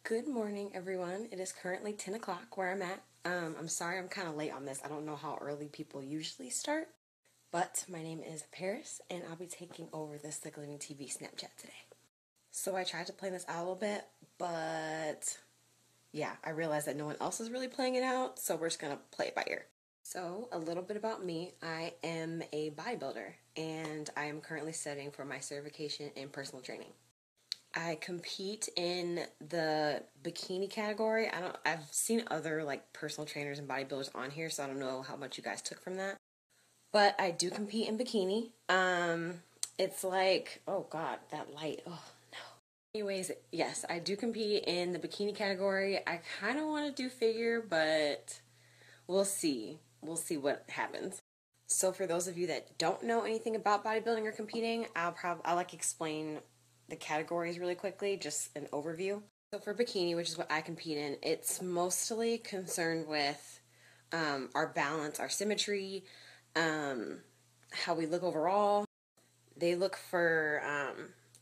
Good morning, everyone. It is currently 10 o'clock where I'm at. I'm sorry I'm kind of late on this. I don't know how early people usually start, but my name is Paris, and I'll be taking over the SlickLivingTV Snapchat today. So I tried to plan this out a little bit, but yeah, I realized that no one else is really playing it out, so we're just going to play it by ear. So, a little bit about me. I am a bodybuilder, and I am currently studying for my certification in personal training. I compete in the bikini category. I've seen other like personal trainers and bodybuilders on here, so I don't know how much you guys took from that. But I do compete in bikini. It's like, oh God, that light. Oh no. Anyways, yes, I do compete in the bikini category. I kind of want to do figure, but we'll see. We'll see what happens. So for those of you that don't know anything about bodybuilding or competing, I'll explain the categories really quickly, just an overview. So for bikini, which is what I compete in, it's mostly concerned with our balance, our symmetry, how we look overall. They look for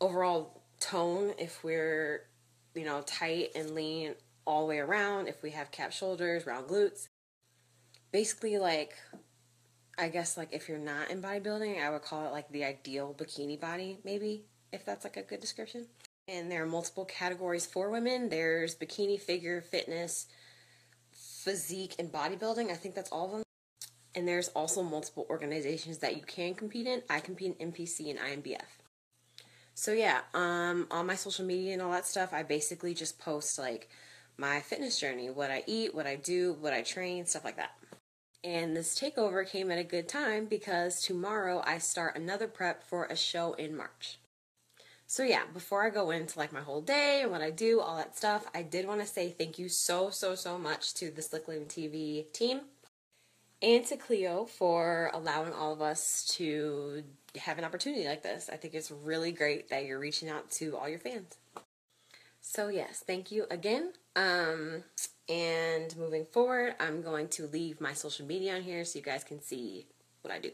overall tone, if we're, tight and lean all the way around, if we have cap shoulders, round glutes. Basically, I guess, if you're not in bodybuilding, I would call it, the ideal bikini body, maybe, if that's, a good description. And there are multiple categories for women. There's bikini, figure, fitness, physique, and bodybuilding. I think that's all of them. And there's also multiple organizations that you can compete in. I compete in NPC and IMBF. So, yeah, on my social media and all that stuff, I basically just post, my fitness journey, what I eat, what I do, what I train, stuff like that. And this takeover came at a good time because tomorrow I start another prep for a show in March. So yeah, before I go into my whole day and what I do, all that stuff, I did want to say thank you so much to the SlickLivingTV team and to Cleo for allowing all of us to have an opportunity like this. I think it's really great that you're reaching out to all your fans. So yes, thank you again. And moving forward, I'm going to leave my social media on here so you guys can see what I do.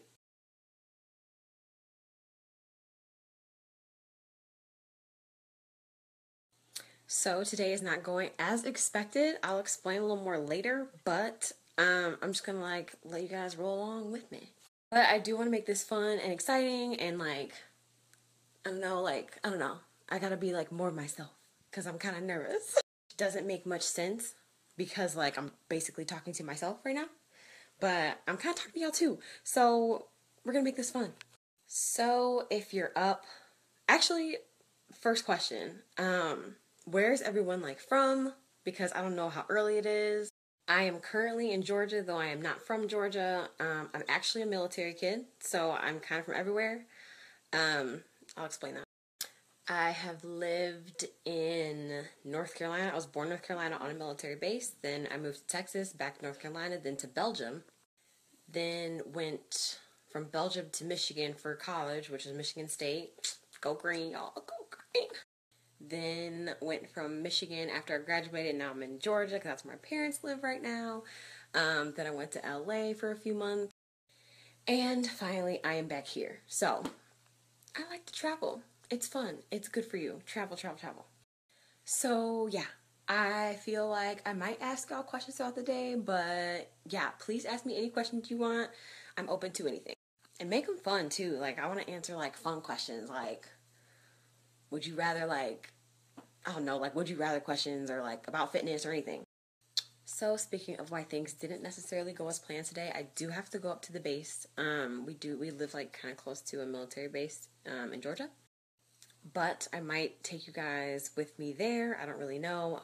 So today is not going as expected. I'll explain a little more later, but I'm just gonna let you guys roll along with me. But I do want to make this fun and exciting and I don't know. I gotta be more myself because I'm kind of nervous. It doesn't make much sense because I'm basically talking to myself right now, but I'm kind of talking to y'all too. So we're gonna make this fun. So if you're up, actually, first question, where's everyone from? Because I don't know how early it is. I am currently in Georgia, though I am not from Georgia. I'm actually a military kid, so I'm kind of from everywhere. I'll explain that. I have lived in North Carolina. I was born in North Carolina on a military base. Then I moved to Texas, back to North Carolina, then to Belgium. Then went from Belgium to Michigan for college, which is Michigan State. Go green, y'all. Go green. Then went from Michigan after I graduated. Now I'm in Georgia because that's where my parents live right now. Then I went to LA for a few months. And finally, I am back here. So, I like to travel. It's fun. It's good for you. Travel. So, yeah. I feel like I might ask y'all questions throughout the day, but yeah, please ask me any questions you want. I'm open to anything. And make them fun, too. I want to answer, fun questions, would you rather, would you rather questions or, about fitness or anything. So, speaking of why things didn't necessarily go as planned today, I do have to go up to the base. We live, kind of close to a military base, in Georgia. But I might take you guys with me there. I don't really know.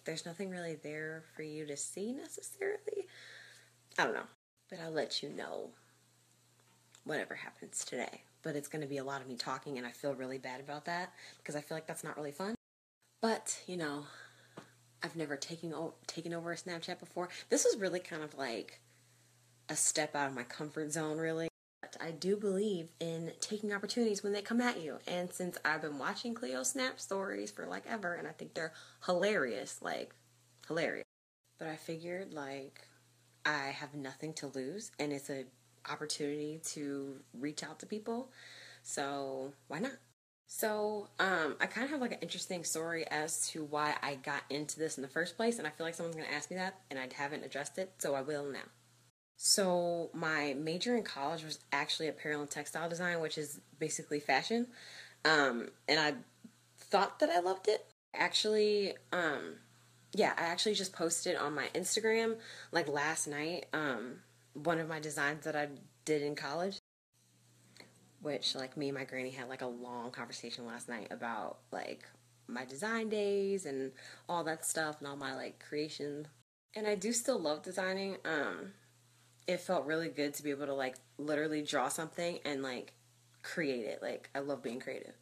There's nothing really there for you to see necessarily. I don't know. But I'll let you know whatever happens today. But it's going to be a lot of me talking, and I feel really bad about that because I feel like that's not really fun. But, I've never taken over a Snapchat before. This was really kind of a step out of my comfort zone, really. But I do believe in taking opportunities when they come at you. And since I've been watching Cleo Snap stories for ever, and I think they're hilarious, hilarious. But I figured I have nothing to lose, and it's an opportunity to reach out to people. So why not? So, I kind of have like an interesting story as to why I got into this in the first place, and I feel like someone's going to ask me that, and I haven't addressed it, so I will now. So, my major in college was actually apparel and textile design, which is basically fashion. And I thought that I loved it. Actually, yeah, I actually just posted on my Instagram like last night, one of my designs that I did in college, which like me and my granny had like a long conversation last night about like my design days and all that stuff and all my like creations. And I do still love designing. It felt really good to be able to like literally draw something and like create it. Like I love being creative.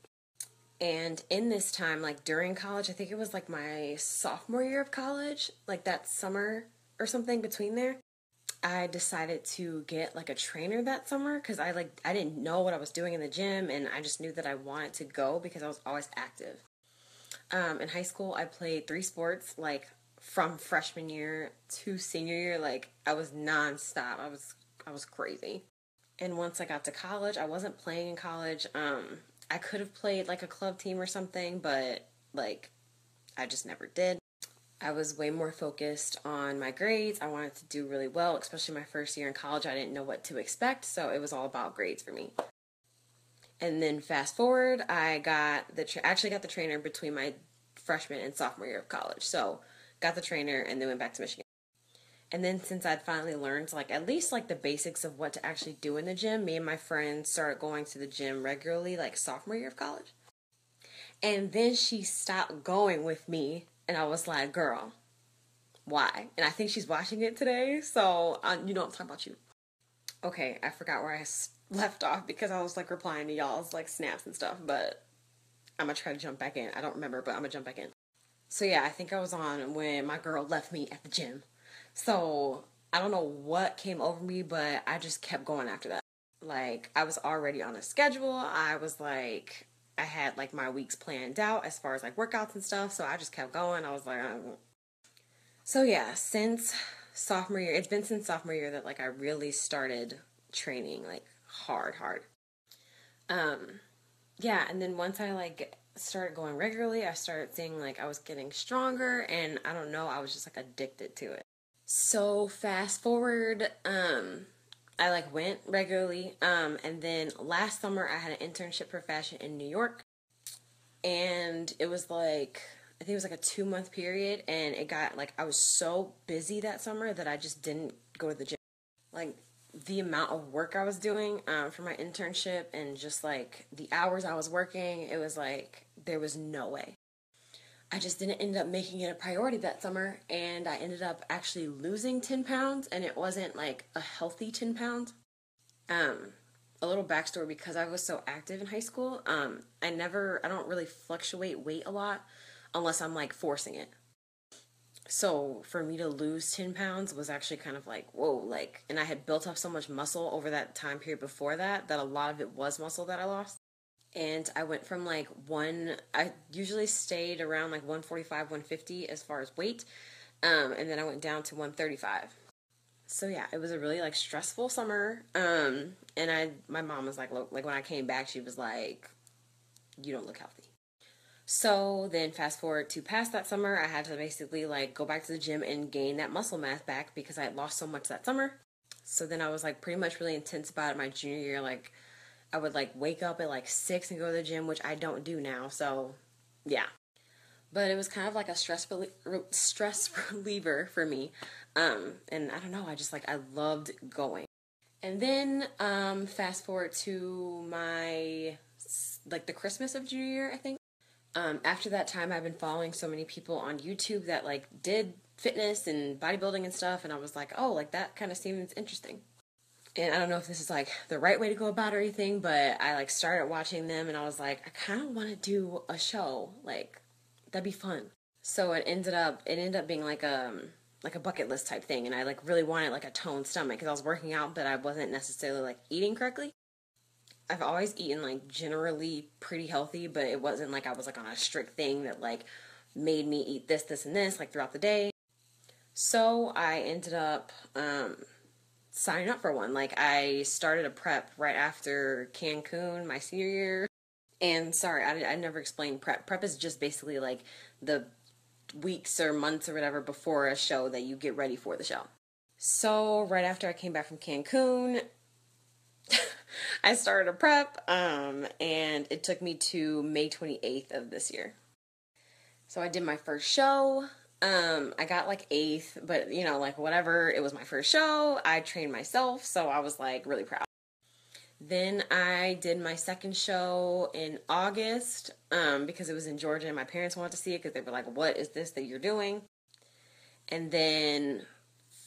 And in this time, like during college, I think it was like my sophomore year of college, like that summer or something between there, I decided to get like a trainer that summer because I didn't know what I was doing in the gym, and I just knew that I wanted to go because I was always active. In high school, I played 3 sports, like from freshman year to senior year. Like I was nonstop. I was crazy. And once I got to college, I wasn't playing in college. I could have played like a club team or something, but like I just never did. I was way more focused on my grades. I wanted to do really well, especially my first year in college. I didn't know what to expect, so it was all about grades for me. And then fast forward, I got actually got the trainer between my freshman and sophomore year of college. So got the trainer and then went back to Michigan. And then since I'd finally learned like at least like the basics of what to actually do in the gym, me and my friends started going to the gym regularly like sophomore year of college. And then she stopped going with me and I was like, girl, why? And I think she's watching it today, so you know I'm talking about you. Okay, I forgot where I left off because I was like replying to y'all's like snaps and stuff, but I'm gonna try to jump back in. I don't remember, but I'm gonna jump back in. So yeah, I think I was on when my girl left me at the gym. So I don't know what came over me, but I just kept going after that. Like I was already on a schedule. I was like, I had like my weeks planned out as far as like workouts and stuff. So I just kept going. I was like, so yeah, since sophomore year, it's been since sophomore year that like I really started training like hard. Um, yeah, and then once I like started going regularly, I started seeing like I was getting stronger, and I don't know, I was just like addicted to it. So fast forward, I like went regularly, and then last summer I had an internship for fashion in New York, and it was like I think it was like a 2 month period, and it got like I was so busy that summer that I just didn't go to the gym. Like the amount of work I was doing for my internship and just like the hours I was working, it was like there was no way. I just didn't end up making it a priority that summer, and I ended up actually losing 10 pounds, and it wasn't like a healthy 10 pounds. Um, a little backstory, because I was so active in high school, I don't really fluctuate weight a lot unless I'm like forcing it. So for me to lose 10 pounds was actually kind of like, whoa, like, and I had built up so much muscle over that time period before that, that a lot of it was muscle that I lost. And I went from like I usually stayed around like 145, 150 as far as weight. And then I went down to 135. So yeah, it was a really like stressful summer. And my mom was like, look, like when I came back, she was like, you don't look healthy. So then fast forward to past that summer, I had to basically like go back to the gym and gain that muscle mass back because I had lost so much that summer. So then I was like pretty much really intense about it my junior year. Like I would like wake up at like 6 and go to the gym, which I don't do now. So yeah. But it was kind of like a stress reliever for me. And I don't know, I just like I loved going. And then fast forward to my like the Christmas of junior year, I think. After that time, I've been following so many people on YouTube that like did fitness and bodybuilding and stuff, and I was like, oh, like that kind of seems interesting. And I don't know if this is like the right way to go about or anything, but I like started watching them, and I was like, I kind of want to do a show, like that'd be fun. So it ended up being like a bucket list type thing, and I like really wanted like a toned stomach because I was working out, but I wasn't necessarily like eating correctly. I've always eaten like generally pretty healthy, but it wasn't like I was like on a strict thing that like made me eat this, and this like throughout the day. So I ended up signing up for one. Like I started a prep right after Cancun my senior year, And sorry, I never explained prep. Prep is just basically like the weeks or months or whatever before a show that you get ready for the show. So right after I came back from Cancun, I started a prep, and it took me to May 28th of this year. So I did my first show. I got like 8th, but you know, like whatever, it was my first show. I trained myself, so I was like really proud. Then I did my second show in August, because it was in Georgia and my parents wanted to see it because they were like, what is this that you're doing? And then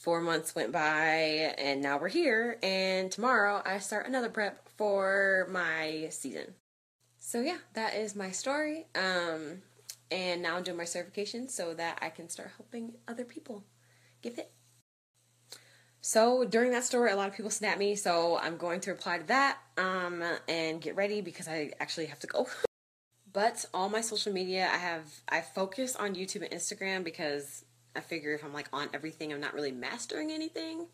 4 months went by and now we're here, and tomorrow I start another prep for my season. So yeah, that is my story. And now I'm doing my certification so that I can start helping other people get fit. So during that story, a lot of people snapped me, so I'm going to reply to that and get ready because I actually have to go. But all my social media, I focus on YouTube and Instagram because I figure if I'm like on everything, I'm not really mastering anything.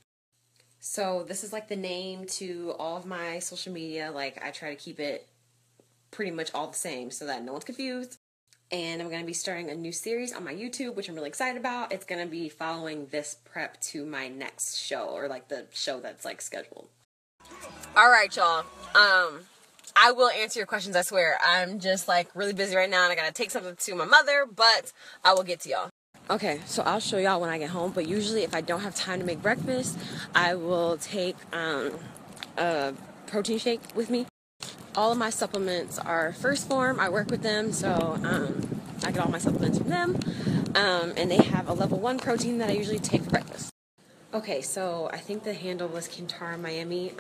So this is like the name to all of my social media. Like I try to keep it pretty much all the same so that no one's confused. And I'm going to be starting a new series on my YouTube, which I'm really excited about. It's going to be following this prep to my next show, or like the show that's like scheduled. All right, y'all. I will answer your questions, I swear. I'm just like really busy right now and I got to take something to my mother, but I will get to y'all. Okay, so I'll show y'all when I get home, but usually if I don't have time to make breakfast, I will take a protein shake with me. All of my supplements are First Form. I work with them, so I get all my supplements from them. And they have a level 1 protein that I usually take for breakfast. Okay, so I think the handle was Kintara Miami.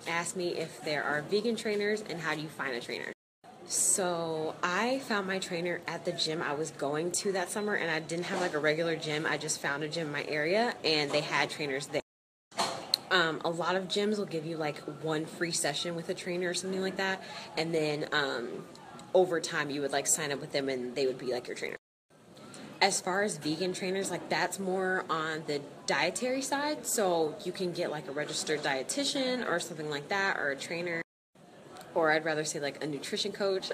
Asked me if there are vegan trainers and how do you find a trainer. So I found my trainer at the gym I was going to that summer, and I didn't have like a regular gym. I just found a gym in my area, and they had trainers there. A lot of gyms will give you like 1 free session with a trainer or something like that, and then over time you would like sign up with them and they would be like your trainer. As far as vegan trainers, like that's more on the dietary side, so you can get like a registered dietitian or something like that, or a trainer, or I'd rather say like a nutrition coach,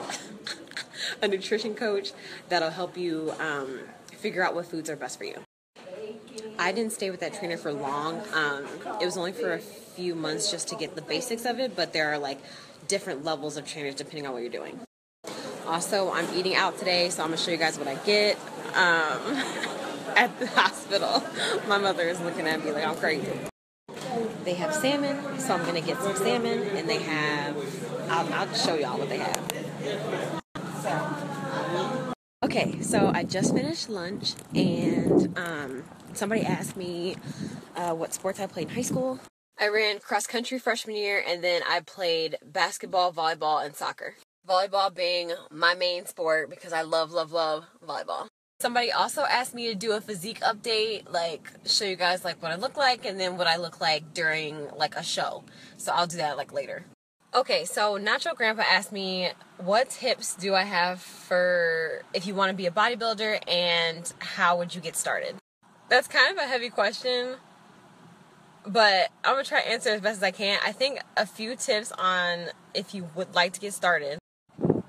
a nutrition coach that'll help you figure out what foods are best for you. I didn't stay with that trainer for long. It was only for a few months just to get the basics of it, but there are like different levels of trainers depending on what you're doing. Also, I'm eating out today, so I'm going to show you guys what I get at the hospital. My mother is looking at me like I'm crazy. They have salmon, so I'm going to get some salmon, and they have, I'll show y'all what they have. Okay, so I just finished lunch, and somebody asked me what sports I played in high school. I ran cross country freshman year, and then I played basketball, volleyball, and soccer. Volleyball being my main sport because I love, love, love volleyball. Somebody also asked me to do a physique update, like show you guys like what I look like and then what I look like during like a show. So I'll do that like later. Okay, so Nacho Grandpa asked me, what tips do I have for if you want to be a bodybuilder and how would you get started? That's kind of a heavy question, but I'm going to try to answer as best as I can. I think a few tips on if you would like to get started.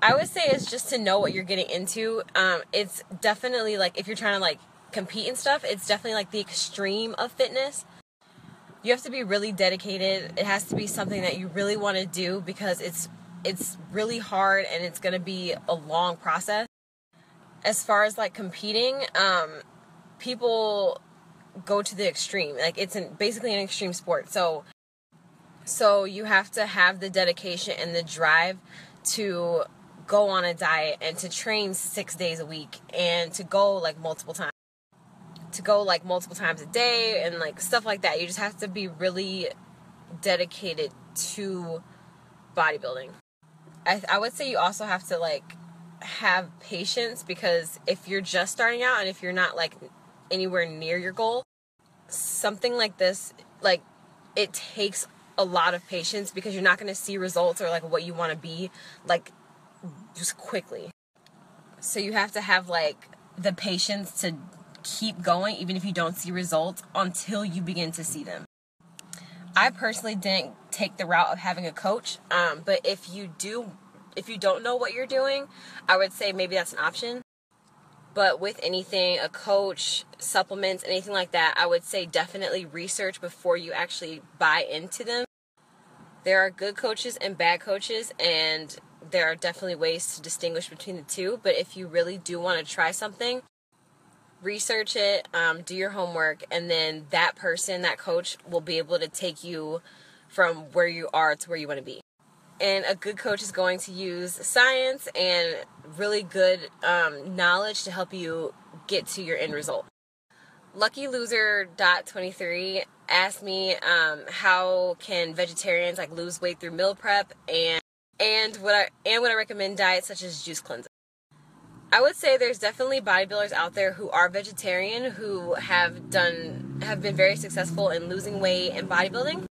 I would say it's just to know what you're getting into. It's definitely like if you're trying to like compete and stuff, it's definitely like the extreme of fitness. You have to be really dedicated. It has to be something that you really want to do because it's really hard and it's going to be a long process. As far as like competing, people go to the extreme. Like it's basically an extreme sport. So you have to have the dedication and the drive to go on a diet and to train 6 days a week and to go like multiple times. To go like multiple times a day and like stuff like that. You just have to be really dedicated to bodybuilding. I would say you also have to like have patience because if you're just starting out and if you're not like anywhere near your goal, something like this, like it takes a lot of patience because you're not going to see results or like what you want to be like just quickly. So you have to have like the patience to keep going even if you don't see results until you begin to see them. I personally didn't take the route of having a coach, but if you do if you don't know what you're doing, I would say maybe that's an option. But with anything, a coach, supplements, anything like that, I would say definitely research before you actually buy into them. There are good coaches and bad coaches, and there are definitely ways to distinguish between the two. But if you really do want to try something, research it, do your homework, and then that person, that coach, will be able to take you from where you are to where you want to be. And a good coach is going to use science and really good knowledge to help you get to your end result. LuckyLoser.23 asked me how can vegetarians like lose weight through meal prep, and would I recommend diets such as juice cleansing. I would say there's definitely bodybuilders out there who are vegetarian who have been very successful in losing weight and bodybuilding.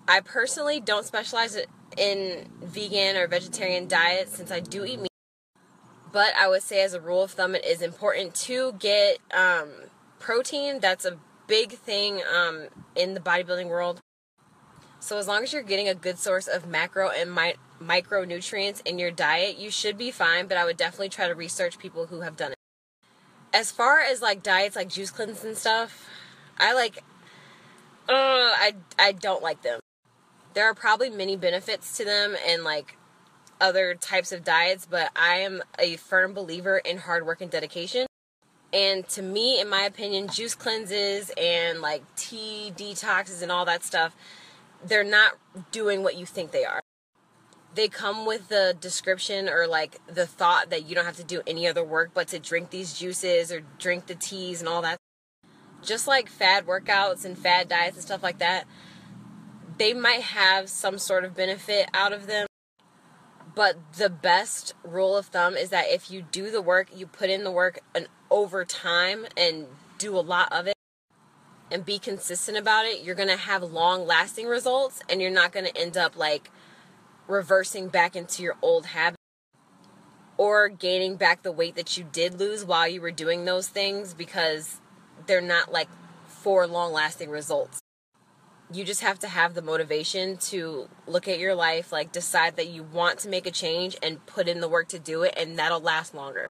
I personally don't specialize in vegan or vegetarian diets since I do eat meat. But I would say as a rule of thumb, it is important to get protein. That's a big thing in the bodybuilding world. So as long as you're getting a good source of macro and micronutrients in your diet, you should be fine. But I would definitely try to research people who have done it. As far as like diets like juice cleanse and stuff, I don't like them. There are probably many benefits to them and like other types of diets, but I am a firm believer in hard work and dedication. And to me, in my opinion, juice cleanses and like tea detoxes and all that stuff, they're not doing what you think they are. They come with the description or like the thought that you don't have to do any other work but to drink these juices or drink the teas and all that. Just like fad workouts and fad diets and stuff like that, they might have some sort of benefit out of them, but the best rule of thumb is that if you do the work, you put in the work and over time and do a lot of it and be consistent about it, you're going to have long-lasting results, and you're not going to end up like reversing back into your old habits or gaining back the weight that you did lose while you were doing those things, because they're not like for long-lasting results. You just have to have the motivation to look at your life, like decide that you want to make a change and put in the work to do it, and that'll last longer.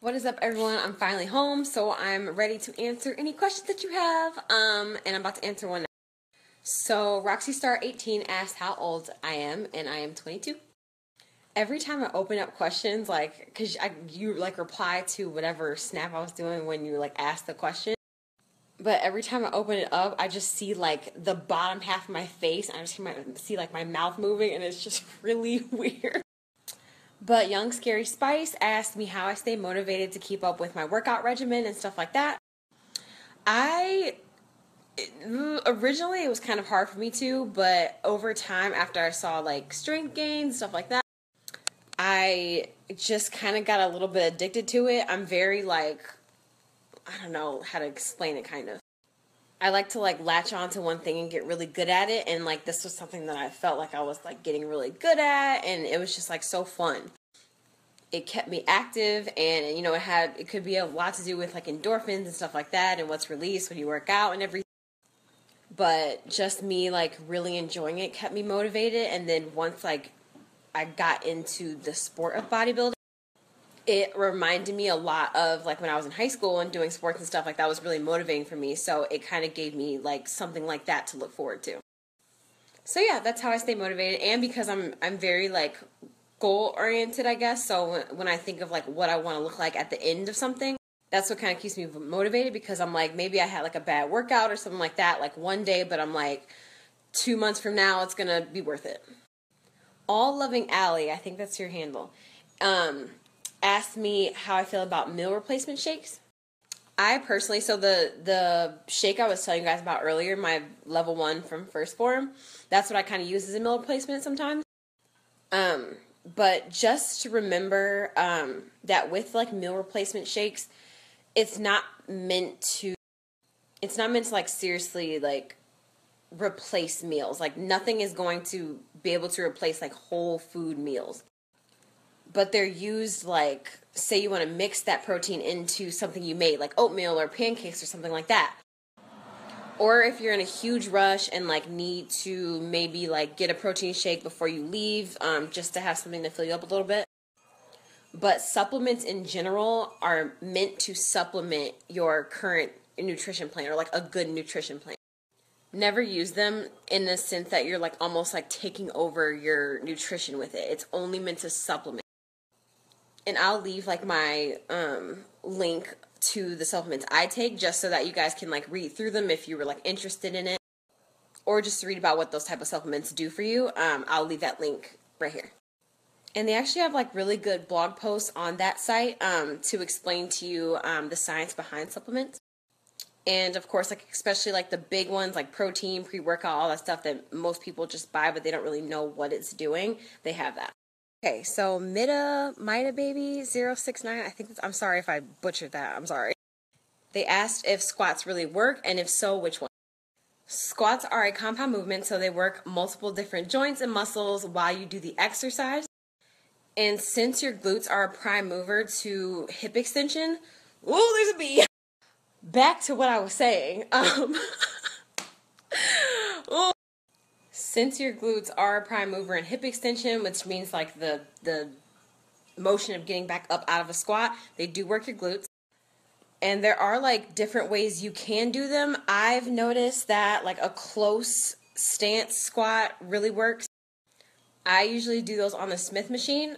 What is up, everyone? I'm finally home, so I'm ready to answer any questions that you have, and I'm about to answer one now. So RoxyStar18 asked how old I am, and I am 22. Every time I open up questions, like, because you like reply to whatever snap I was doing when you like asked the question. But every time I open it up, I just see, like, the bottom half of my face. And I just see, like, my mouth moving. And it's just really weird. But Young Scary Spice asked me how I stay motivated to keep up with my workout regimen and stuff like that. Originally, it was kind of hard for me to. But over time, after I saw, like, strength gains, stuff like that, I just kind of got a little bit addicted to it. I'm very, like, I don't know how to explain it, kind of. I like to like latch on to one thing and get really good at it, and like this was something that I felt like I was like getting really good at, and it was just like so fun. It kept me active, and you know, it could be a lot to do with like endorphins and stuff like that, and what's released when you work out and everything. But just me like really enjoying it kept me motivated, and then once like I got into the sport of bodybuilding, it reminded me a lot of like when I was in high school and doing sports and stuff. Like that was really motivating for me, so it kind of gave me like something like that to look forward to. So yeah, that's how I stay motivated, and because I'm very like goal oriented, I guess. So when I think of like what I want to look like at the end of something, that's what kind of keeps me motivated, because I'm like, maybe I had like a bad workout or something like that like one day, but I'm like 2 months from now it's gonna be worth it. All Loving Allie, I think that's your handle, asked me how I feel about meal replacement shakes. I personally, so the shake I was telling you guys about earlier, my level 1 from First Form, that's what I kind of use as a meal replacement sometimes. But just to remember that with like meal replacement shakes, it's not meant to like seriously like replace meals. Like nothing is going to be able to replace like whole food meals. But they're used like, say you want to mix that protein into something you made, like oatmeal or pancakes or something like that. Or if you're in a huge rush and like need to maybe like get a protein shake before you leave, just to have something to fill you up a little bit. But supplements in general are meant to supplement your current nutrition plan, or like a good nutrition plan. Never use them in the sense that you're like almost like taking over your nutrition with it. It's only meant to supplement. And I'll leave like my link to the supplements I take, just so that you guys can like read through them if you were like interested in it, or just to read about what those type of supplements do for you. I'll leave that link right here. And they actually have like really good blog posts on that site to explain to you the science behind supplements. And of course, like especially like the big ones like protein, pre-workout, all that stuff that most people just buy but they don't really know what it's doing. They have that. Okay, so Mida Baby 069, I think I'm sorry if I butchered that. I'm sorry. They asked if squats really work, and if so, which one? Squats are a compound movement, so they work multiple different joints and muscles while you do the exercise. And since your glutes are a prime mover to hip extension, whoa, there's a bee. Back to what I was saying. Since your glutes are a prime mover in hip extension, which means like the motion of getting back up out of a squat, they do work your glutes. And there are like different ways you can do them. I've noticed that like a close stance squat really works. I usually do those on the Smith machine,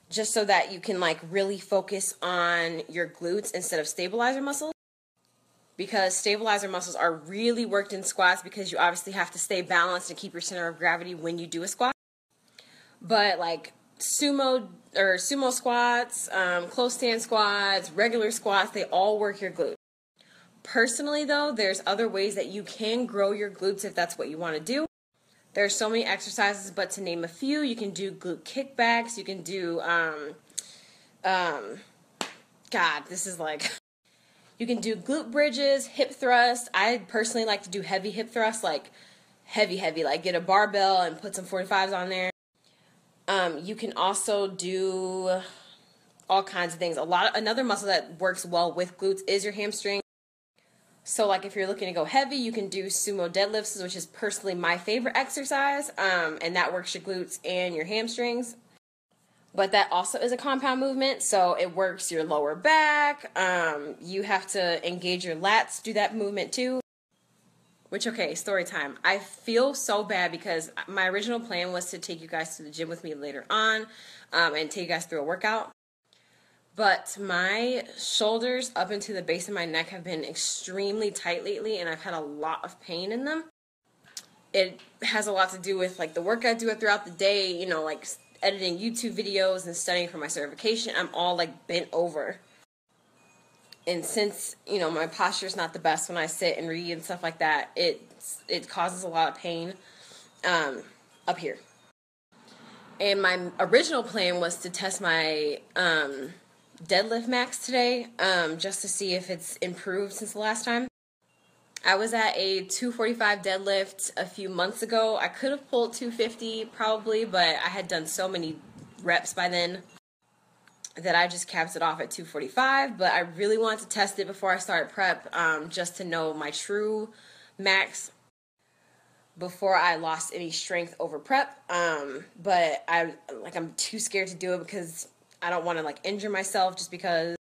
just so that you can like really focus on your glutes instead of stabilizer muscles. Because stabilizer muscles are really worked in squats because you obviously have to stay balanced and keep your center of gravity when you do a squat. But like sumo squats, close stand squats, regular squats, they all work your glutes. Personally though, there's other ways that you can grow your glutes if that's what you want to do. There's so many exercises, but to name a few, you can do glute kickbacks, you can do, you can do glute bridges, hip thrusts. I personally like to do heavy hip thrusts, like heavy, like get a barbell and put some 45s on there. You can also do all kinds of things. Another muscle that works well with glutes is your hamstring. So like if you're looking to go heavy, you can do sumo deadlifts, which is personally my favorite exercise, and that works your glutes and your hamstrings. But that also is a compound movement, so it works your lower back. You have to engage your lats, do that movement too. Which, okay, story time. I feel so bad because my original plan was to take you guys to the gym with me later on and take you guys through a workout. But my shoulders up into the base of my neck have been extremely tight lately, and I've had a lot of pain in them. It has a lot to do with like the work I do throughout the day, you know, like editing YouTube videos and studying for my certification. I'm all like bent over. And since, you know, my posture is not the best when I sit and read and stuff like that, it causes a lot of pain up here. And my original plan was to test my deadlift max today, just to see if it's improved since the last time. I was at a 245 deadlift a few months ago. I could have pulled 250 probably, but I had done so many reps by then that I just capped it off at 245. But I really wanted to test it before I started prep, just to know my true max before I lost any strength over prep. But I'm too scared to do it because I don't want to like injure myself just because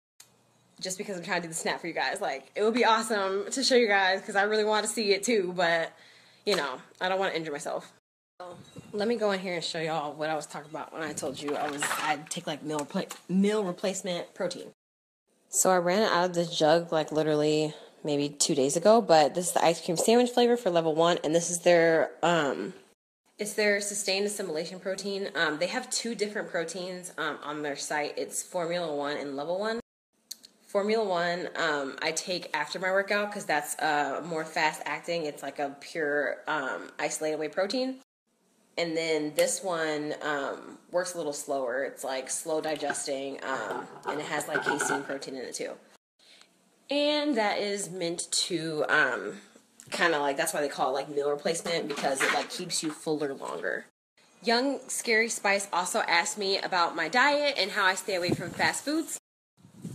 I'm trying to do the snap for you guys. Like, it would be awesome to show you guys because I really want to see it too, but, you know, I don't want to injure myself. So, let me go in here and show y'all what I was talking about when I told you I'd take, like, meal replacement protein. So, I ran out of this jug, like, literally maybe 2 days ago, but this is the ice cream sandwich flavor for level 1, and this is their, it's their sustained assimilation protein. They have 2 different proteins on their site. It's Formula 1 and Level 1. Formula 1, I take after my workout because that's more fast acting. It's like a pure isolated whey protein. And then this one works a little slower. It's like slow digesting, and it has like casein protein in it too. And that is meant to kind of like, that's why they call it like meal replacement, because it like keeps you fuller longer. Young Scary Spice also asked me about my diet and how I stay away from fast foods.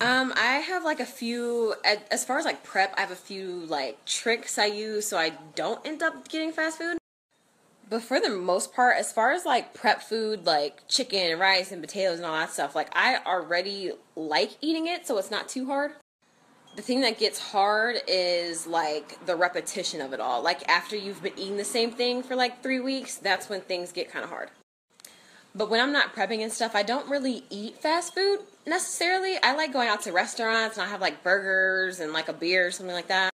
I have like a few, as far as like prep, I have a few like tricks I use so I don't end up getting fast food. But for the most part, as far as like prep food, like chicken and rice and potatoes and all that stuff, like I already like eating it, so it's not too hard. The thing that gets hard is like the repetition of it all. Like after you've been eating the same thing for like 3 weeks, that's when things get kind of hard. But when I'm not prepping and stuff, I don't really eat fast food necessarily. I like going out to restaurants and I have like burgers and like a beer or something like that.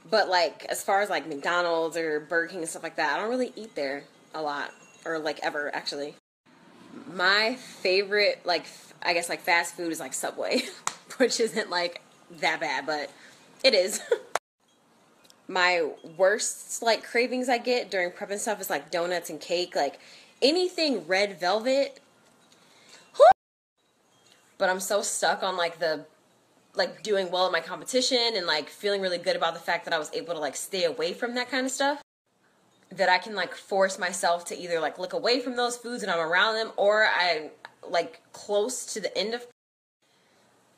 But like as far as like McDonald's or Burger King and stuff like that, I don't really eat there a lot, or like ever actually. My favorite like I guess like fast food is like Subway, which isn't like that bad, but it is. My worst like cravings I get during prep and stuff is like donuts and cake, like anything red velvet. But I'm so stuck on like the like doing well in my competition and like feeling really good about the fact that I was able to like stay away from that kind of stuff, that I can like force myself to either like look away from those foods and I'm around them, or I like close to the end of,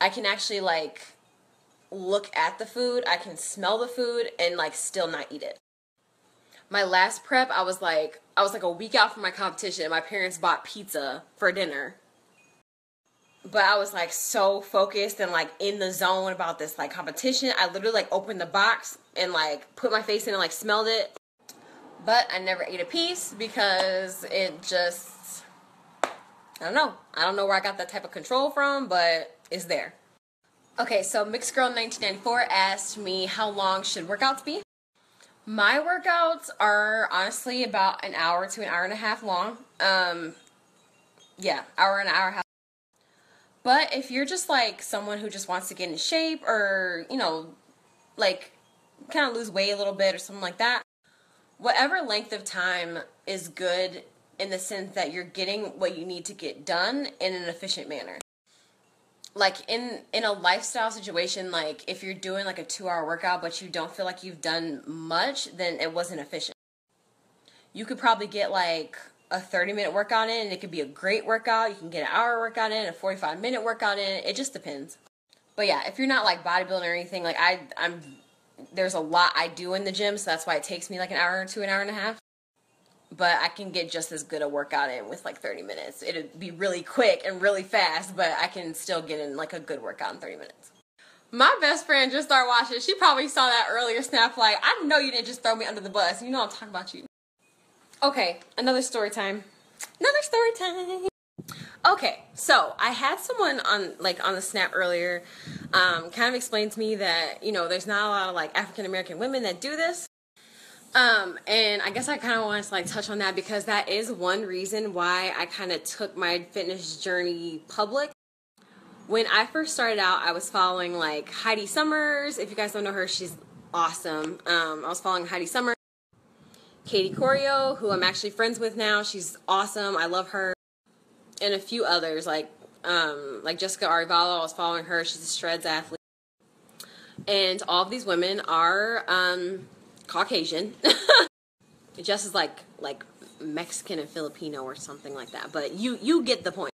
I can actually like look at the food, I can smell the food and like still not eat it. My last prep, I was like a week out from my competition and my parents bought pizza for dinner. But I was like so focused and like in the zone about this like competition. I literally like opened the box and like put my face in and like smelled it. But I never ate a piece because it just, I don't know. I don't know where I got that type of control from, but it's there. Okay, so Mixed Girl 1994 asked me how long should workouts be? My workouts are honestly about an hour to an hour and a half long. Yeah, hour and an hour and a half. But if you're just like someone who just wants to get in shape or, you know, like kind of lose weight a little bit or something like that, whatever length of time is good in the sense that you're getting what you need to get done in an efficient manner. Like in a lifestyle situation, like if you're doing like a 2-hour workout but you don't feel like you've done much, then it wasn't efficient. You could probably get like a 30-minute workout in and it could be a great workout. You can get an hour workout in, a 45-minute workout in. It just depends. But yeah, if you're not like bodybuilding or anything, like I'm there's a lot I do in the gym, so that's why it takes me like an hour to an hour and a half. But I can get just as good a workout in with like 30 minutes. It'd be really quick and really fast, but I can still get in like a good workout in 30 minutes. My best friend just started watching. She probably saw that earlier snap like, I know you didn't just throw me under the bus. You know I'm talking about you. Okay, another story time. Another story time. Okay, so I had someone on the snap earlier kind of explain to me that, you know, there's not a lot of like African American women that do this. And I guess I kind of wanted to like touch on that because that is one reason why I kind of took my fitness journey public. When I first started out, I was following like Heidi Summers. If you guys don't know her, she's awesome. I was following Heidi Summers, Katie Corio, who I'm actually friends with now. She's awesome. I love her. And a few others like Jessica Arivalo. I was following her. She's a Shreds athlete. And all of these women are Caucasian. Just as like Mexican and Filipino or something like that. But you get the point.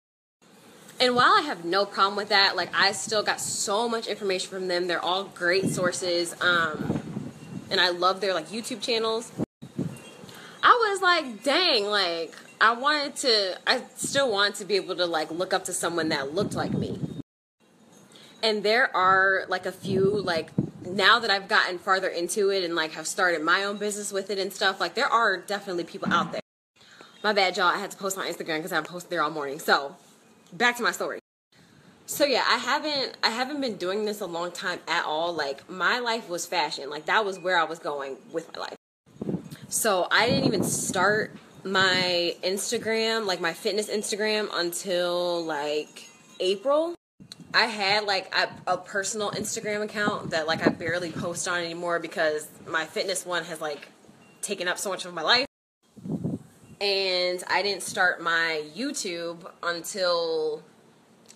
And while I have no problem with that, like I still got so much information from them. They're all great sources. And I love their like YouTube channels. I was like, dang, like I still wanted to be able to like look up to someone that looked like me. And there are like a few, like now that I've gotten farther into it and like have started my own business with it and stuff, like there are definitely people out there. My bad, y'all, I had to post on Instagram because I haven't posted there all morning. So back to my story. So yeah, I haven't been doing this a long time at all. Like my life was fashion. Like that was where I was going with my life. So I didn't even start my Instagram, like my fitness Instagram, until like April. I had like a personal Instagram account that like I barely post on anymore because my fitness one has like taken up so much of my life. And I didn't start my YouTube until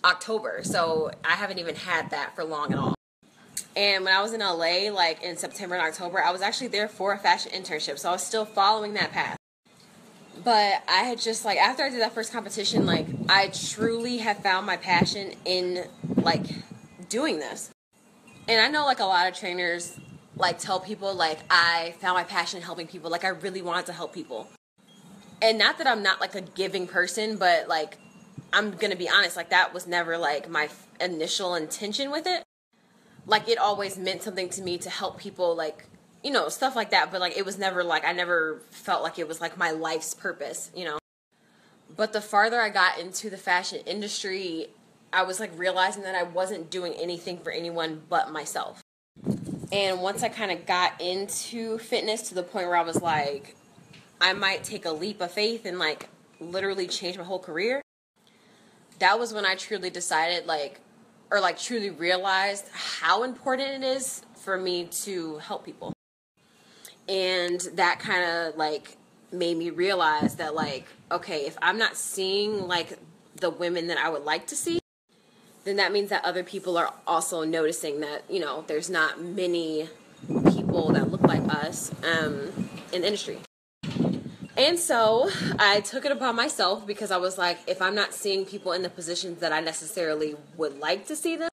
October, so I haven't even had that for long at all. And when I was in LA, like in September and October, I was actually there for a fashion internship, so I was still following that path. But I had just, like, after I did that first competition, like, I truly have found my passion in, like, doing this. And I know, like, a lot of trainers, like, tell people, like, I found my passion in helping people. Like, I really wanted to help people. And not that I'm not, like, a giving person, but, like, I'm going to be honest, like, that was never, like, my initial intention with it. Like, it always meant something to me to help people, like, you know, stuff like that. But, like, it was never, like, I never felt like it was, like, my life's purpose, you know. But the farther I got into the fashion industry, I was, like, realizing that I wasn't doing anything for anyone but myself. And once I kind of got into fitness to the point where I was like, I might take a leap of faith and, like, literally change my whole career, that was when I truly decided, like, or, like, truly realized how important it is for me to help people. And that kind of, like, made me realize that, like, okay, if I'm not seeing, like, the women that I would like to see, then that means that other people are also noticing that, you know, there's not many people that look like us in the industry. And so I took it upon myself because I was like, if I'm not seeing people in the positions that I necessarily would like to see them,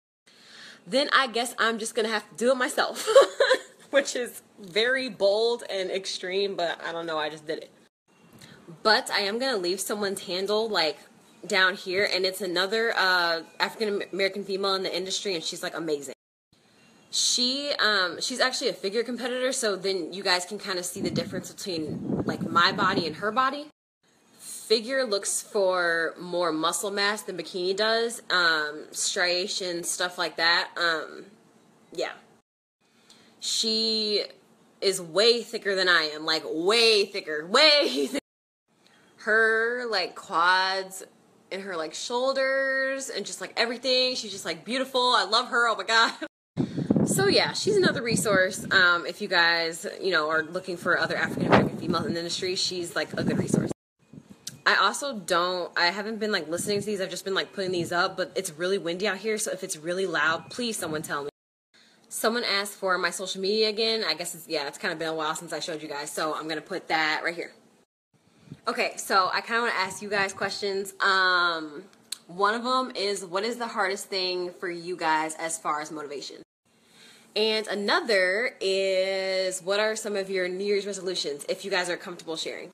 then I guess I'm just going to have to do it myself, which is very bold and extreme, but I don't know, I just did it. But I am going to leave someone's handle, like, down here, and it's another African American female in the industry, and she's, like, amazing. She's actually a figure competitor, so then you guys can kind of see the difference between, like, my body and her body. Figure looks for more muscle mass than bikini does, striations, stuff like that. Yeah. She is way thicker than I am, like, way thicker, way thicker. Her, like, quads and her, like, shoulders and just, like, everything, she's just, like, beautiful. I love her, oh my god. So yeah, she's another resource. If you guys, you know, are looking for other African American females in the industry, she's, like, a good resource. I haven't been, like, listening to these. I've just been, like, putting these up, but it's really windy out here, so if it's really loud, please someone tell me. Someone asked for my social media again. I guess it's kind of been a while since I showed you guys, so I'm going to put that right here. Okay, so I kind of want to ask you guys questions. One of them is, what is the hardest thing for you guys as far as motivation? And another is, what are some of your New Year's resolutions, if you guys are comfortable sharing?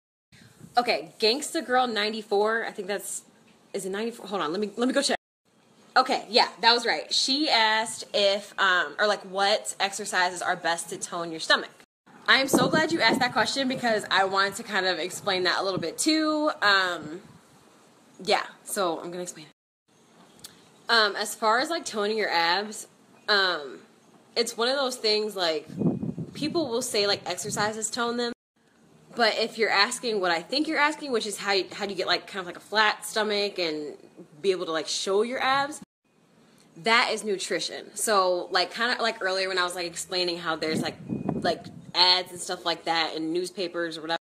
Okay, Gangsta Girl 94, I think is it 94? Hold on, let me go check. Okay, yeah, that was right. She asked if, or like, what exercises are best to tone your stomach. I am so glad you asked that question because I wanted to kind of explain that a little bit too. Yeah, so I'm going to explain it. As far as, like, toning your abs, it's one of those things, like, people will say, like, exercises tone them. But if you're asking what I think you're asking, which is how do you get, like, kind of like a flat stomach and be able to, like, show your abs, that is nutrition. So, like, kind of like earlier when I was, like, explaining how there's, like ads and stuff like that in newspapers or whatever.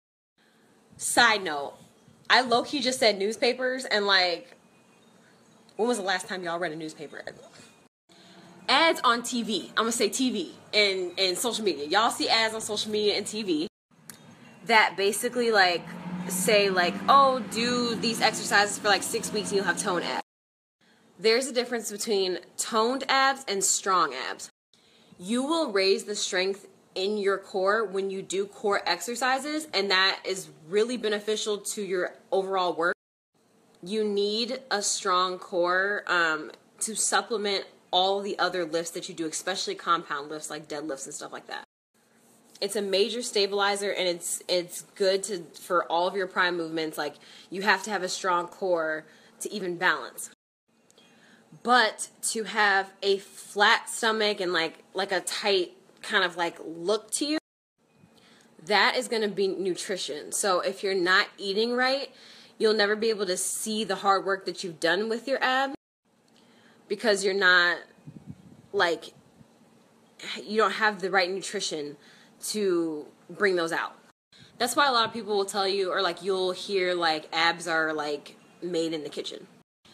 Side note, I low-key just said newspapers, and, like, when was the last time y'all read a newspaper? Ads on TV. I'm going to say TV and social media. Y'all see ads on social media and TV that basically, like, say, like, oh, do these exercises for, like, 6 weeks and you'll have toned abs. There's a difference between toned abs and strong abs. You will raise the strength in your core when you do core exercises, and that is really beneficial to your overall work. You need a strong core to supplement all the other lifts that you do, especially compound lifts like deadlifts and stuff like that. It's a major stabilizer, and it's good for all of your prime movements. Like, you have to have a strong core to even balance. But to have a flat stomach and like a tight kind of, like, look to you, that is going to be nutrition. So if you're not eating right, you'll never be able to see the hard work that you've done with your abs because you're not, like, you don't have the right nutrition to bring those out. That's why a lot of people will tell you, or, like, you'll hear, like, abs are, like, made in the kitchen.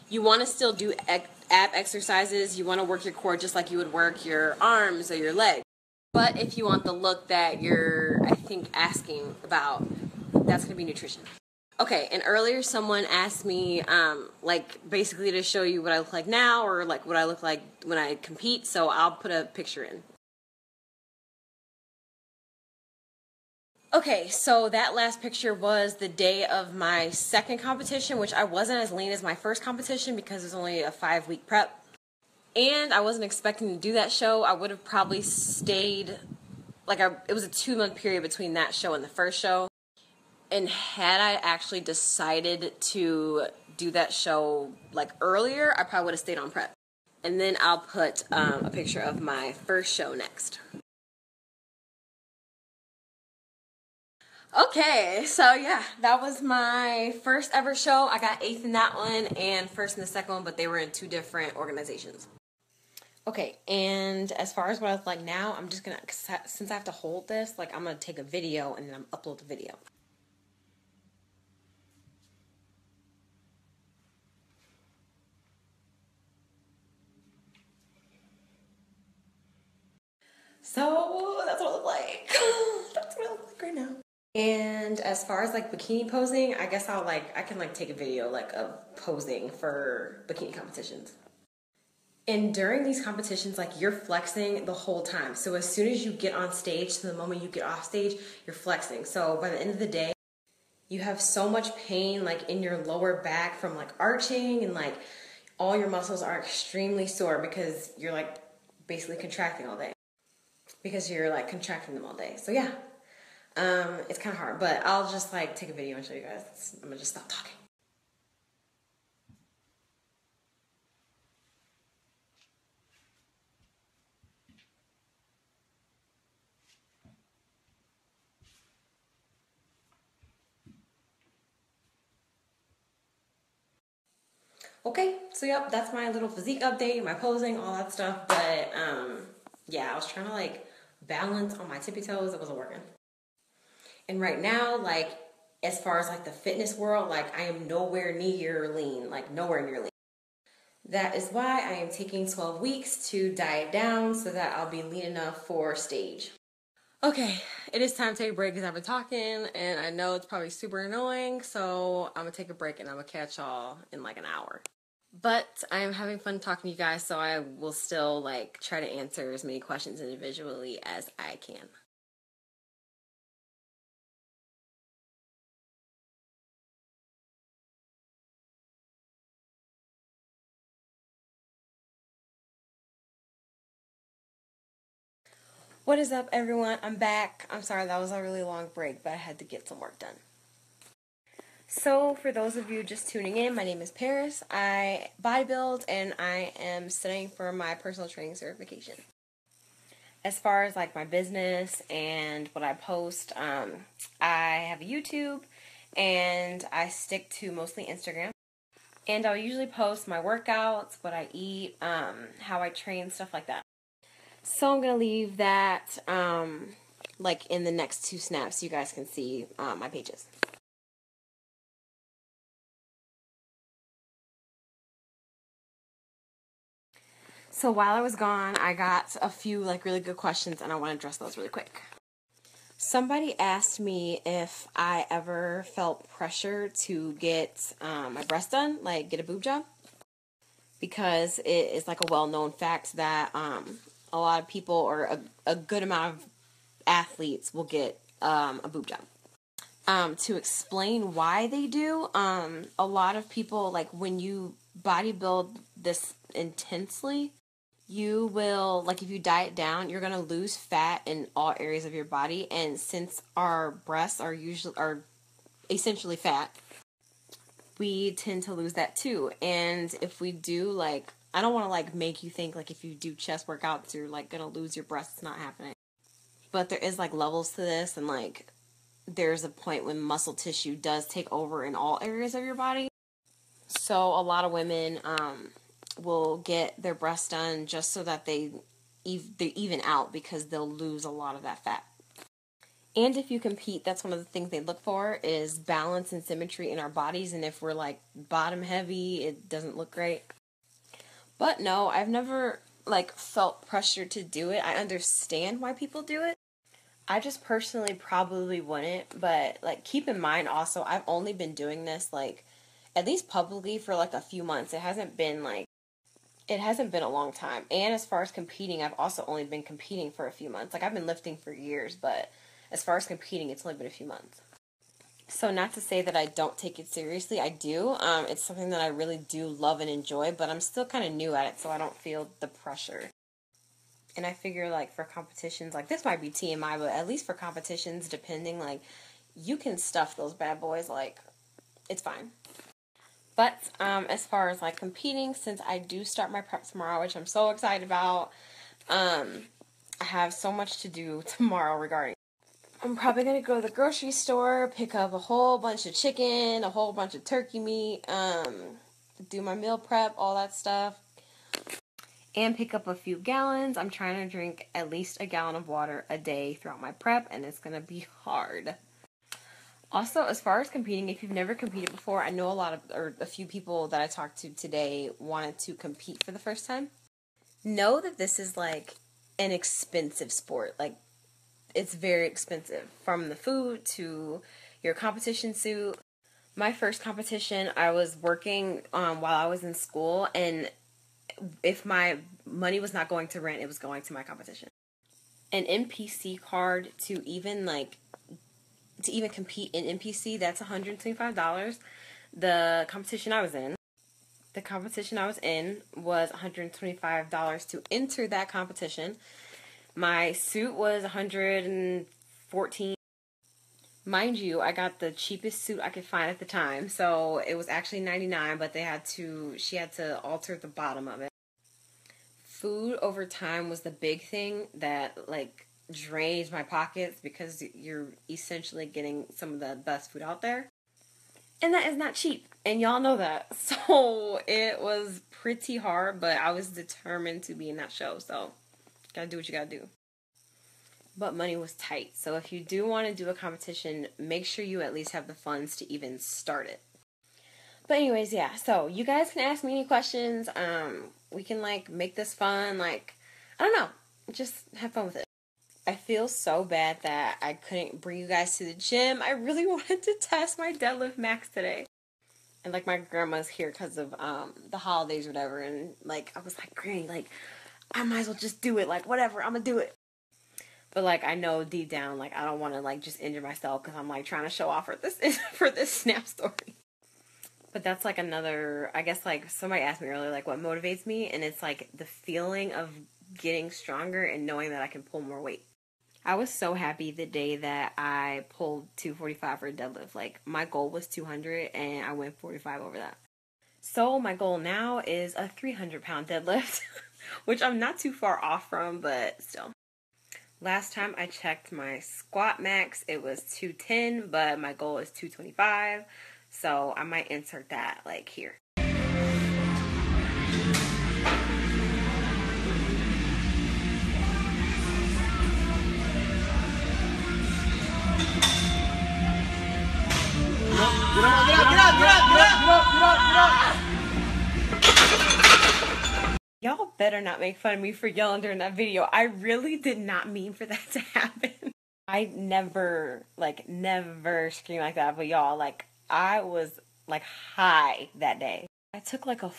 You want to still do ab exercises. You want to work your core just like you would work your arms or your legs. But if you want the look that you're, I think, asking about, that's going to be nutrition. Okay, and earlier someone asked me, like, basically to show you what I look like now or, like, what I look like when I compete, so I'll put a picture in. Okay, so that last picture was the day of my second competition, which I wasn't as lean as my first competition because it was only a 5-week prep. And I wasn't expecting to do that show. I would have probably stayed, like, it was a 2-month period between that show and the first show. And had I actually decided to do that show, like, earlier, I probably would have stayed on prep. And then I'll put a picture of my first show next. Okay, so yeah, that was my first ever show. I got 8th in that one and 1st in the second one, but they were in 2 different organizations. Okay, and as far as what I look like now, I'm just gonna, since I have to hold this, like, I'm gonna take a video and then I'm upload the video. So that's what I look like. That's what I look like right now. And as far as like bikini posing, I guess I can like take a video like of posing for bikini competitions. And during these competitions, like, you're flexing the whole time. So as soon as you get on stage to the moment you get off stage, you're flexing. So by the end of the day, you have so much pain like in your lower back from like arching, and like all your muscles are extremely sore because you're like basically contracting all day. Because you're like contracting them all day. So yeah, it's kind of hard, but I'll just like take a video and show you guys. I'm gonna just stop talking. Okay, so yep, that's my little physique update, my posing, all that stuff. But yeah, I was trying to like balance on my tippy toes. It wasn't working. And right now, like, as far as like the fitness world, like, I am nowhere near lean, like nowhere near lean. That is why I am taking 12 weeks to diet down so that I'll be lean enough for stage. Okay, it is time to take a break because I've been talking and I know it's probably super annoying, so I'm gonna take a break and I'm gonna catch y'all in like an hour. But I am having fun talking to you guys, so I will still like try to answer as many questions individually as I can. What is up, everyone? I'm back. I'm sorry that was a really long break, but I had to get some work done. So, for those of you just tuning in, my name is Paris. I bodybuild and I am studying for my personal training certification. As far as like my business and what I post, I have a YouTube and I stick to mostly Instagram. And I'll usually post my workouts, what I eat, how I train, stuff like that. So I'm going to leave that like in the next 2 snaps so you guys can see my pages. So while I was gone, I got a few like really good questions and I want to address those really quick. Somebody asked me if I ever felt pressure to get my breast done, like get a boob job, because it is like a well-known fact that a lot of people or a good amount of athletes will get a boob job. To explain why they do, a lot of people, like when you bodybuild this intensely, you will, like if you diet down, you're going to lose fat in all areas of your body. And since our breasts are essentially fat, we tend to lose that too. And if we do, like, I don't want to like make you think like if you do chest workouts, you're like going to lose your breasts. It's not happening. But there is like levels to this, and like there's a point when muscle tissue does take over in all areas of your body. So a lot of women will get their breasts done just so that they even out, because they'll lose a lot of that fat. And if you compete, that's one of the things they look for is balance and symmetry in our bodies. And if we're like bottom heavy, it doesn't look great. But no, I've never like felt pressure to do it. I understand why people do it. I just personally probably wouldn't, but like keep in mind also, I've only been doing this like at least publicly for like a few months. It hasn't been a long time. And as far as competing, I've also only been competing for a few months. Like I've been lifting for years, but as far as competing, it's only been a few months. So not to say that I don't take it seriously, I do. It's something that I really do love and enjoy, but I'm still kind of new at it, so I don't feel the pressure. And I figure, like, for competitions, like, this might be TMI, but at least for competitions, depending, like, you can stuff those bad boys, like, it's fine. But, as far as, like, competing, since I do start my prep tomorrow, which I'm so excited about, I have so much to do tomorrow regarding. I'm probably going to go to the grocery store, pick up a whole bunch of chicken, a whole bunch of turkey meat, do my meal prep, all that stuff. And pick up a few gallons. I'm trying to drink at least a gallon of water a day throughout my prep, and it's going to be hard. Also, as far as competing, if you've never competed before, I know a few people that I talked to today wanted to compete for the first time. Know that this is like an expensive sport. Like, it's very expensive. From the food to your competition suit. My first competition, I was working while I was in school, and if my money was not going to rent, it was going to my competition. An NPC card to even compete in NPC, that's $125. The competition I was in was $125 to enter that competition. My suit was $114. Mind you, I got the cheapest suit I could find at the time, so it was actually $99, but she had to alter the bottom of it. Food over time was the big thing that, like, drained my pockets because you're essentially getting some of the best food out there. And that is not cheap, and y'all know that. So it was pretty hard, but I was determined to be in that show, so gotta do what you gotta do. But money was tight. So if you do want to do a competition, make sure you at least have the funds to even start it. But anyways, yeah. So you guys can ask me any questions. We can like make this fun. Like, I don't know. Just have fun with it. I feel so bad that I couldn't bring you guys to the gym. I really wanted to test my deadlift max today. And like my grandma's here because of the holidays or whatever. And like I was like, Granny, like I might as well just do it. Like whatever, I'm gonna do it. But, like, I know deep down, like, I don't want to, like, just injure myself because I'm, like, trying to show off for this Snap story. But that's, like, another, I guess, like, somebody asked me earlier, like, what motivates me? And it's, like, the feeling of getting stronger and knowing that I can pull more weight. I was so happy the day that I pulled 245 for a deadlift. Like, my goal was 200, and I went 45 over that. So, my goal now is a 300-pound deadlift, which I'm not too far off from, but still. Last time I checked my squat max, it was 210, but my goal is 225, so I might insert that, like, here. Y'all better not make fun of me for yelling during that video. I really did not mean for that to happen. I never scream like that, but y'all, like, I was, like, high that day. I took, like, I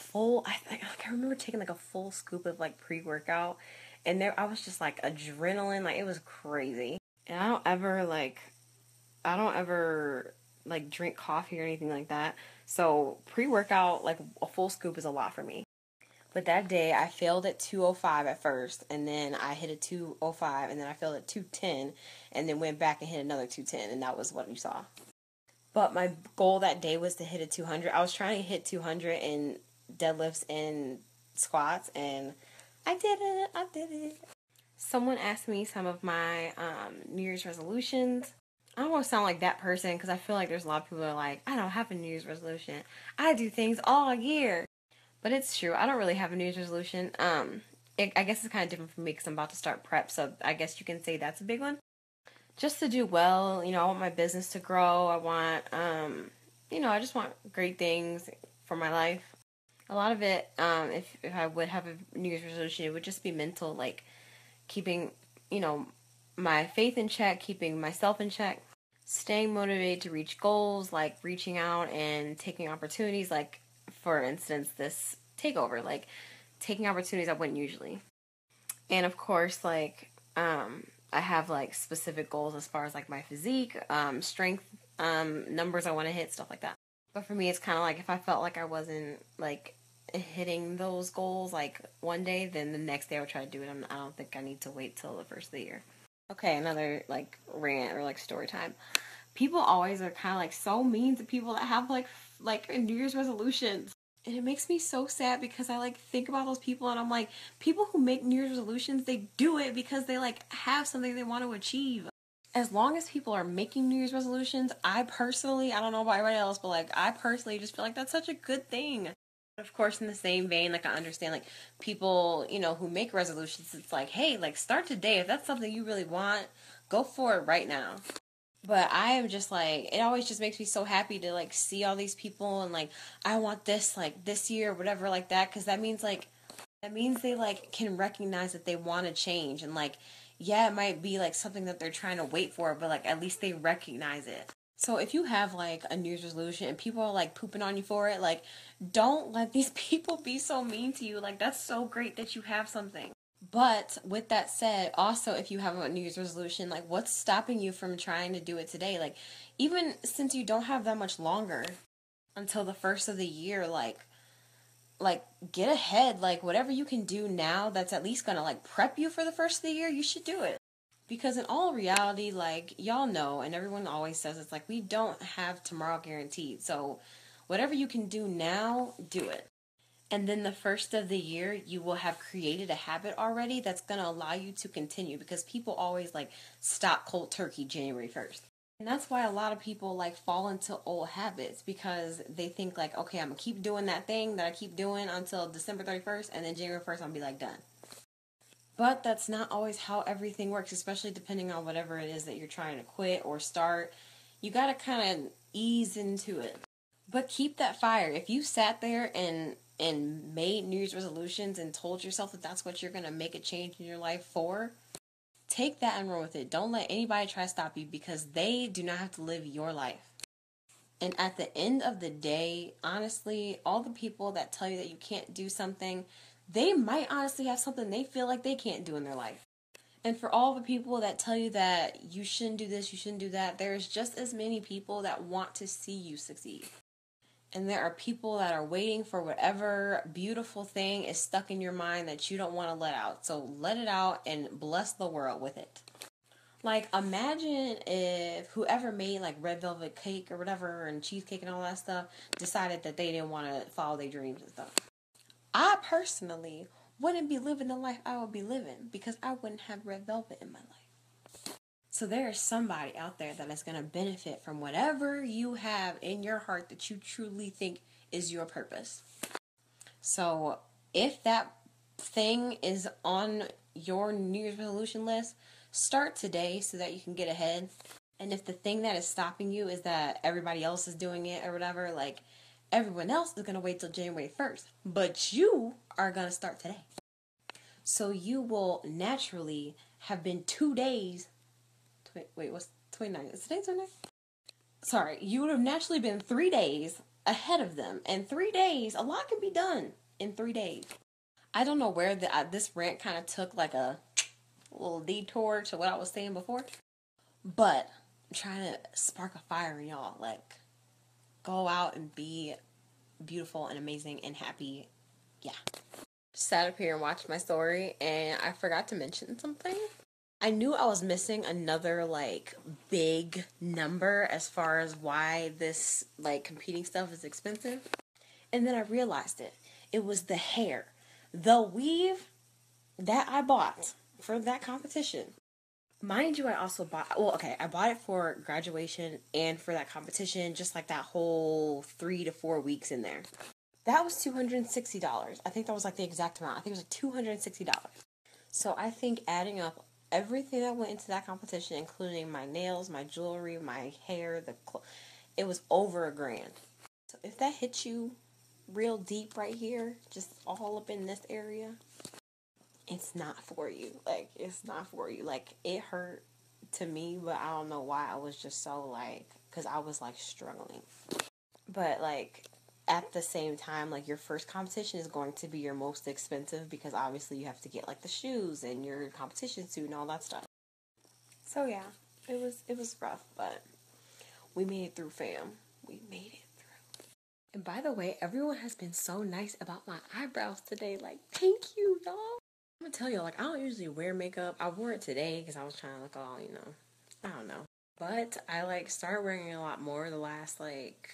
remember taking, like, a full scoop of, like, pre-workout, and I was just, like, adrenaline, like, it was crazy. And I don't ever, like, drink coffee or anything like that, so pre-workout, like, a full scoop is a lot for me. But that day, I failed at 205 at first, and then I hit a 205, and then I failed at 210, and then went back and hit another 210, and that was what you saw. But my goal that day was to hit a 200. I was trying to hit 200 in deadlifts and squats, and I did it. Someone asked me some of my New Year's resolutions. I don't want to sound like that person, because I feel like there's a lot of people that are like, I don't have a New Year's resolution. I do things all year. But it's true. I don't really have a New Year's resolution. I guess it's kind of different for me because I'm about to start prep, so I guess you can say that's a big one. Just to do well, I want my business to grow. I want, I just want great things for my life. A lot of it, if I would have a New Year's resolution, it would just be mental, like keeping, my faith in check, keeping myself in check, staying motivated to reach goals, like reaching out and taking opportunities, like for instance this takeover, like taking opportunities I wouldn't usually. And of course, like I have like specific goals as far as like my physique, strength, numbers I want to hit, stuff like that. But for me, it's kind of like if I felt like I wasn't like hitting those goals like one day, then the next day I would try to do it. I don't think I need to wait till the first of the year. Okay, another like rant or like story time. People always are kind of like so mean to people that have like New Year's resolutions. And it makes me so sad because I like think about those people and I'm like, people who make New Year's resolutions, they do it because they like have something they want to achieve. As long as people are making New Year's resolutions, I personally, I don't know about everybody else, but like I personally just feel like that's such a good thing. Of course, in the same vein, like I understand like people, you know, who make resolutions, it's like, hey, like start today. If that's something you really want, go for it right now. But I am just like, it always just makes me so happy to like see all these people and like, I want this like this year or whatever like that. Cause that means they like can recognize that they want to change. And like, yeah, it might be like something that they're trying to wait for, but like at least they recognize it. So if you have like a New Year's resolution and people are like pooping on you for it, like don't let these people be so mean to you. Like that's so great that you have something. But with that said, also if you have a New Year's resolution, like what's stopping you from trying to do it today? Like even since you don't have that much longer until the first of the year, like get ahead, like whatever you can do now that's at least gonna like prep you for the first of the year, you should do it. Because in all reality, like y'all know, and everyone always says it's like we don't have tomorrow guaranteed. So whatever you can do now, do it. And then the first of the year, you will have created a habit already that's going to allow you to continue because people always like stop cold turkey January 1st. And that's why a lot of people like fall into old habits because they think like, okay, I'm going to keep doing that thing that I keep doing until December 31st and then January 1st I'll be like done. But that's not always how everything works, especially depending on whatever it is that you're trying to quit or start. You got to kind of ease into it. But keep that fire. If you sat there and made New Year's resolutions and told yourself that that's what you're going to make a change in your life for, take that and run with it. Don't let anybody try to stop you because they do not have to live your life. And at the end of the day, honestly, all the people that tell you that you can't do something, they might honestly have something they feel like they can't do in their life. And for all the people that tell you that you shouldn't do this, you shouldn't do that, there's just as many people that want to see you succeed. And there are people that are waiting for whatever beautiful thing is stuck in your mind that you don't want to let out. So let it out and bless the world with it. Like, imagine if whoever made, like, red velvet cake or whatever and cheesecake and all that stuff decided that they didn't want to follow their dreams and stuff. I personally wouldn't be living the life I would be living because I wouldn't have red velvet in my life. So there is somebody out there that is going to benefit from whatever you have in your heart that you truly think is your purpose. So if that thing is on your New Year's resolution list, start today so that you can get ahead. And if the thing that is stopping you is that everybody else is doing it or whatever, like everyone else is going to wait till January 1st. But you are going to start today. So you will naturally have been 2 days. Wait, what's 29? Is today 29? Sorry, you would have naturally been 3 days ahead of them. And 3 days, a lot can be done in 3 days. I don't know where this rant kind of took like a little detour to what I was saying before. But I'm trying to spark a fire in y'all. Like, go out and be beautiful and amazing and happy. Yeah. Sat up here and watched my story and I forgot to mention something. I knew I was missing another, like, big number as far as why this, like, competing stuff is expensive. And then I realized it. It was the hair. The weave that I bought for that competition. Mind you, I also bought, I bought it for graduation and for that competition, just like that whole 3 to 4 weeks in there. That was $260. I think that was, like, the exact amount. I think it was, like, $260. So I think adding up everything that went into that competition, including my nails, my jewelry, my hair, it was over $1,000. So if that hits you real deep right here, just all up in this area, it's not for you. Like, it's not for you. Like, it hurt to me, but I don't know why. I was just so, like, because I was, like, struggling. But, like, at the same time, like, your first competition is going to be your most expensive because obviously you have to get, like, the shoes and your competition suit and all that stuff. So, yeah, it was rough, but we made it through, fam. We made it through. And by the way, everyone has been so nice about my eyebrows today. Like, thank you, y'all. I'm gonna tell you, like, I don't usually wear makeup. I wore it today because I was trying to look all, you know, I don't know. But I, like, started wearing it a lot more the last, like,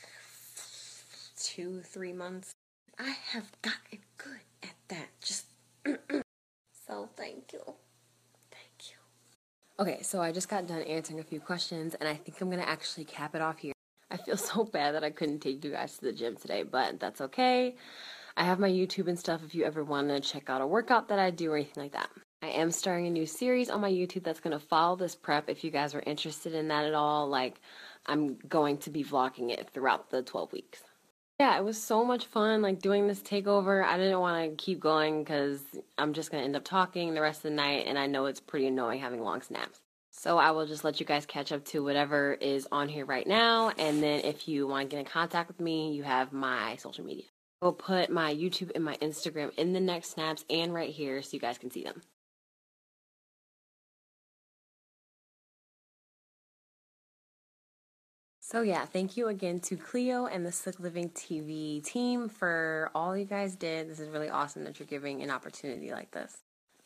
2-3 months. I have gotten good at that. Just, so thank you. Thank you. Okay, so I just got done answering a few questions, and I think I'm gonna actually cap it off here. I feel so bad that I couldn't take you guys to the gym today, but that's okay. I have my YouTube and stuff if you ever want to check out a workout that I do or anything like that. I am starting a new series on my YouTube that's going to follow this prep if you guys are interested in that at all. Like, I'm going to be vlogging it throughout the 12 weeks. Yeah, it was so much fun, like, doing this takeover. I didn't want to keep going because I'm just going to end up talking the rest of the night, and I know it's pretty annoying having long snaps. So I will just let you guys catch up to whatever is on here right now, and then if you want to get in contact with me, you have my social media. I'll put my YouTube and my Instagram in the next snaps and right here so you guys can see them. So yeah, thank you again to Cleo and the Slick Living TV team for all you guys did. This is really awesome that you're giving an opportunity like this.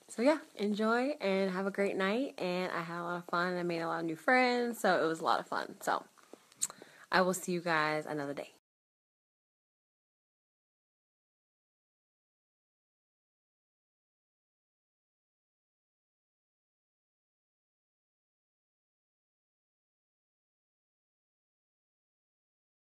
So yeah, enjoy and have a great night. And I had a lot of fun. I made a lot of new friends, so it was a lot of fun. So I will see you guys another day.